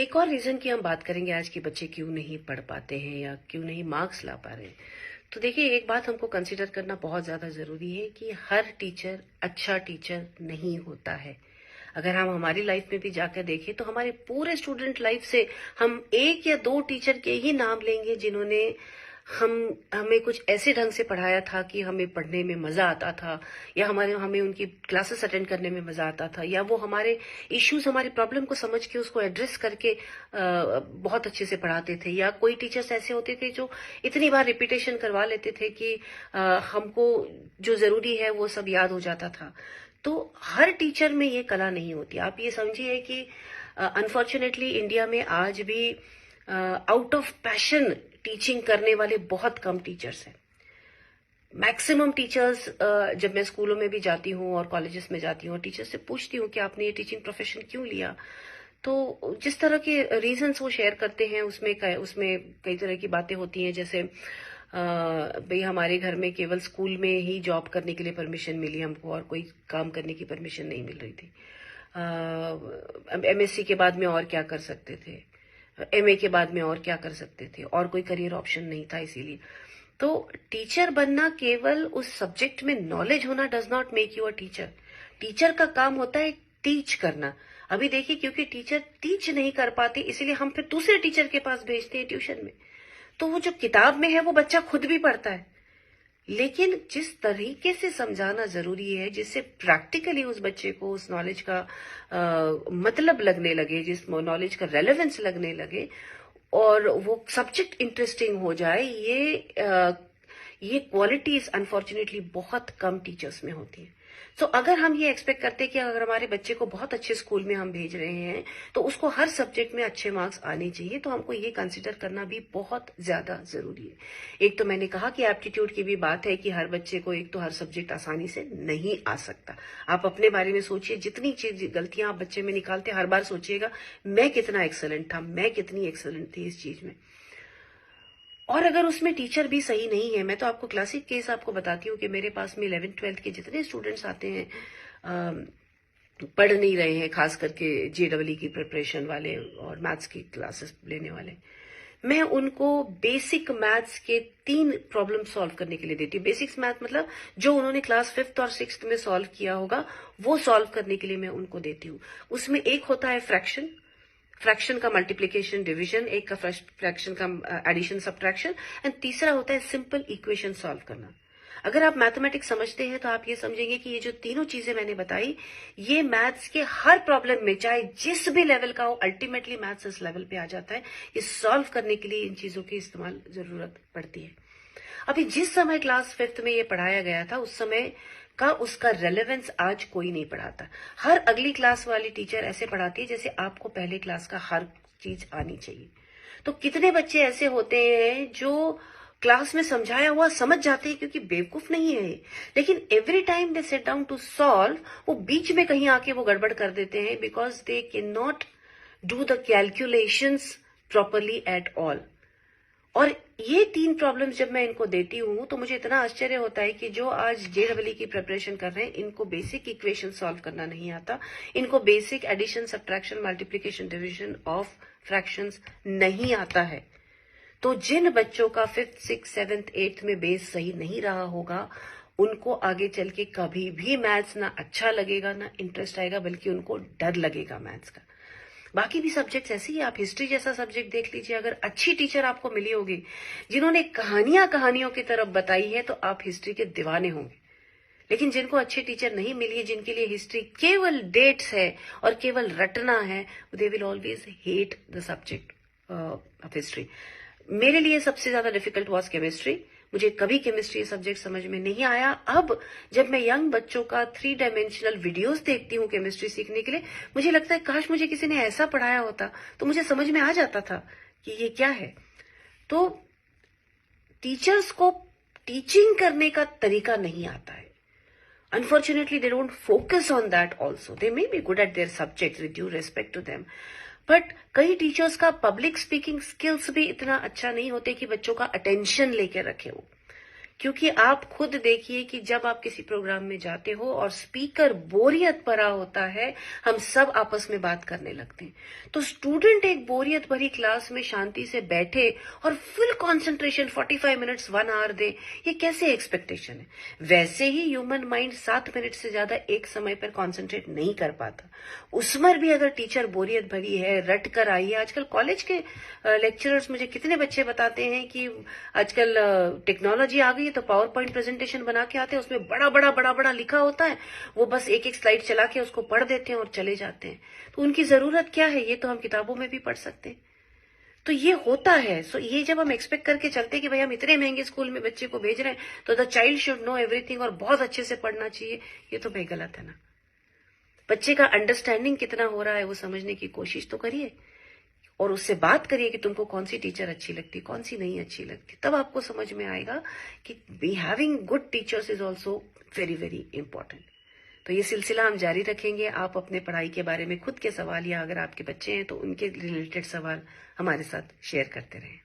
एक और रीजन की हम बात करेंगे आज कि बच्चे क्यों नहीं पढ़ पाते हैं या क्यों नहीं मार्क्स ला पा रहे हैं। तो देखिए, एक बात हमको कंसीडर करना बहुत ज्यादा जरूरी है कि हर टीचर अच्छा टीचर नहीं होता है। अगर हम हमारी लाइफ में भी जाकर देखें तो हमारे पूरे स्टूडेंट लाइफ से हम एक या दो टीचर के ही नाम लेंगे जिन्होंने हमें कुछ ऐसे ढंग से पढ़ाया था कि हमें पढ़ने में मजा आता था, या हमें उनकी क्लासेस अटेंड करने में मजा आता था, या वो हमारे इश्यूज, हमारे प्रॉब्लम को समझ के उसको एड्रेस करके बहुत अच्छे से पढ़ाते थे। या कोई टीचर्स ऐसे होते थे जो इतनी बार रिपीटेशन करवा लेते थे कि हमको जो जरूरी है वो सब याद हो जाता था। तो हर टीचर में ये कला नहीं होती। आप ये समझिए कि अनफॉर्चुनेटली इंडिया में आज भी आउट ऑफ पैशन टीचिंग करने वाले बहुत कम टीचर्स हैं। मैक्सिमम टीचर्स, जब मैं स्कूलों में भी जाती हूँ और कॉलेजेस में जाती हूँ और टीचर्स से पूछती हूँ कि आपने ये टीचिंग प्रोफेशन क्यों लिया, तो जिस तरह के रीजंस वो शेयर करते हैं उसमें कई तरह की बातें होती हैं। जैसे भाई हमारे घर में केवल स्कूल में ही जॉब करने के लिए परमिशन मिली हमको, और कोई काम करने की परमिशन नहीं मिल रही थी। एमएससी के बाद में और क्या कर सकते थे, एमए के बाद में और क्या कर सकते थे, और कोई करियर ऑप्शन नहीं था। इसीलिए तो टीचर बनना, केवल उस सब्जेक्ट में नॉलेज होना does not make you a teacher. Teacher का काम होता है टीच करना। अभी देखिए, क्योंकि टीचर टीच नहीं कर पाते इसीलिए हम फिर दूसरे टीचर के पास भेजते हैं ट्यूशन में। तो वो जो किताब में है वो बच्चा खुद भी पढ़ता है, लेकिन जिस तरीके से समझाना जरूरी है जिससे प्रैक्टिकली उस बच्चे को उस नॉलेज का मतलब लगने लगे, जिस नॉलेज का रेलेवेंस लगने लगे और वो सब्जेक्ट इंटरेस्टिंग हो जाए, ये क्वालिटीज अनफॉर्चुनेटली बहुत कम टीचर्स में होती है। तो अगर हम ये एक्सपेक्ट करते हैं कि अगर हमारे बच्चे को बहुत अच्छे स्कूल में हम भेज रहे हैं तो उसको हर सब्जेक्ट में अच्छे मार्क्स आने चाहिए, तो हमको ये कंसिडर करना भी बहुत ज्यादा जरूरी है। एक तो मैंने कहा कि एप्टीट्यूड की भी बात है कि हर बच्चे को एक तो हर सब्जेक्ट आसानी से नहीं आ सकता। आप अपने बारे में सोचिए, जितनी चीज गलतियां आप बच्चे में निकालते हर बार सोचिएगा मैं कितना एक्सेलेंट था, मैं कितनी एक्सेलेंट थी इस चीज में। और अगर उसमें टीचर भी सही नहीं है, मैं तो आपको क्लासिक केस आपको बताती हूँ कि मेरे पास में 11th-12th के जितने स्टूडेंट्स आते हैं, पढ़ नहीं रहे हैं, खास करके जेडब्ल्यू की प्रिपरेशन वाले और मैथ्स की क्लासेस लेने वाले, मैं उनको बेसिक मैथ्स के 3 प्रॉब्लम सॉल्व करने के लिए देती हूँ। बेसिक्स मैथ मतलब जो उन्होंने क्लास 5th और 6th में सॉल्व किया होगा वो सॉल्व करने के लिए मैं उनको देती हूँ। उसमें एक होता है फ्रैक्शन का मल्टीप्लिकेशन डिवीजन, एक का फ्रैक्शन का एडिशन सब्ट्रैक्शन, एंड तीसरा होता है सिंपल इक्वेशन सॉल्व करना। अगर आप मैथमेटिक्स समझते हैं तो आप ये समझेंगे कि ये जो तीनों चीजें मैंने बताई, ये मैथ्स के हर प्रॉब्लम में, चाहे जिस भी लेवल का हो, अल्टीमेटली मैथ्स इस लेवल पे आ जाता है। ये सॉल्व करने के लिए इन चीजों की इस्तेमाल जरूरत पड़ती है। अभी जिस समय क्लास 5th में ये पढ़ाया गया था उस समय का उसका रेलेवेंस आज कोई नहीं पढ़ाता। हर अगली क्लास वाली टीचर ऐसे पढ़ाती है जैसे आपको पहले क्लास का हर चीज आनी चाहिए। तो कितने बच्चे ऐसे होते हैं जो क्लास में समझाया हुआ समझ जाते हैं क्योंकि बेवकूफ नहीं है, लेकिन every time they sit down to solve, वो बीच में कहीं आके वो गड़बड़ कर देते हैं because they can not do the calculations properly at all. और ये 3 प्रॉब्लम्स जब मैं इनको देती हूँ तो मुझे इतना आश्चर्य होता है कि जो आज जेडब्ल्यू की प्रिपरेशन कर रहे हैं इनको बेसिक इक्वेशन सॉल्व करना नहीं आता, इनको basic addition subtraction multiplication division of fractions नहीं आता है। तो जिन बच्चों का 5th 6th 7th 8th में बेस सही नहीं रहा होगा उनको आगे चल के कभी भी मैथ्स ना अच्छा लगेगा ना इंटरेस्ट आएगा, बल्कि उनको डर लगेगा मैथ्स का। बाकी भी सब्जेक्ट्स ऐसे ही, आप हिस्ट्री जैसा सब्जेक्ट देख लीजिए, अगर अच्छी टीचर आपको मिली होगी जिन्होंने कहानियों की तरफ बताई है तो आप हिस्ट्री के दीवाने होंगे। लेकिन जिनको अच्छे टीचर नहीं मिली है, जिनके लिए हिस्ट्री केवल डेट्स है और केवल रटना है, they will always hate the subject of history. मेरे लिए सबसे ज्यादा डिफिकल्ट वॉज केमिस्ट्री। मुझे कभी केमिस्ट्री सब्जेक्ट समझ में नहीं आया। अब जब मैं यंग बच्चों का 3 डायमेंशनल वीडियोस देखती हूँ केमिस्ट्री सीखने के लिए, मुझे लगता है काश मुझे किसी ने ऐसा पढ़ाया होता तो मुझे समझ में आ जाता था कि ये क्या है। तो टीचर्स को टीचिंग करने का तरीका नहीं आता है। Unfortunately, they don't focus on that also. They may be good at their subjects, with due respect to them. But कई टीचर्स का पब्लिक स्पीकिंग स्किल्स भी इतना अच्छा नहीं होते कि बच्चों का अटेंशन लेके रखे वो। क्योंकि आप खुद देखिए कि जब आप किसी प्रोग्राम में जाते हो और स्पीकर बोरियत भरा होता है, हम सब आपस में बात करने लगते हैं। तो स्टूडेंट एक बोरियत भरी क्लास में शांति से बैठे और फुल कंसंट्रेशन 45 मिनट्स 1 आवर दे, ये कैसे एक्सपेक्टेशन है? वैसे ही ह्यूमन माइंड 7 मिनट से ज्यादा एक समय पर कॉन्सेंट्रेट नहीं कर पाता। उसमें भी अगर टीचर बोरियत भरी है, रट कर आई है। आजकल कॉलेज के लेक्चरर्स मुझे कितने बच्चे बताते हैं कि आजकल टेक्नोलॉजी आ गई है, तो पावर पॉइंट प्रेजेंटेशन बना के आते हैं, उसमें बड़ा बड़ा लिखा होता है, वो बस एक एक स्लाइड चला के उसको पढ़ देते हैं और चले जाते हैं। तो उनकी जरूरत क्या है, ये तो हम किताबों में भी पढ़ सकते हैं। तो ये होता है। सो ये जब हम एक्सपेक्ट करके चलते हैं कि भाई हम इतने महंगे स्कूल में बच्चे को भेज रहे हैं, तो the child should know everything और बहुत अच्छे से पढ़ना चाहिए, ये तो भाई गलत है ना। बच्चे का अंडरस्टैंडिंग कितना हो रहा है वो समझने की कोशिश तो करिए, और उससे बात करिए कि तुमको कौन सी टीचर अच्छी लगती, कौन सी नहीं अच्छी लगती। तब आपको समझ में आएगा कि be having good teachers is also very very important. तो ये सिलसिला हम जारी रखेंगे। आप अपने पढ़ाई के बारे में खुद के सवाल, या अगर आपके बच्चे हैं तो उनके रिलेटेड सवाल हमारे साथ शेयर करते रहें।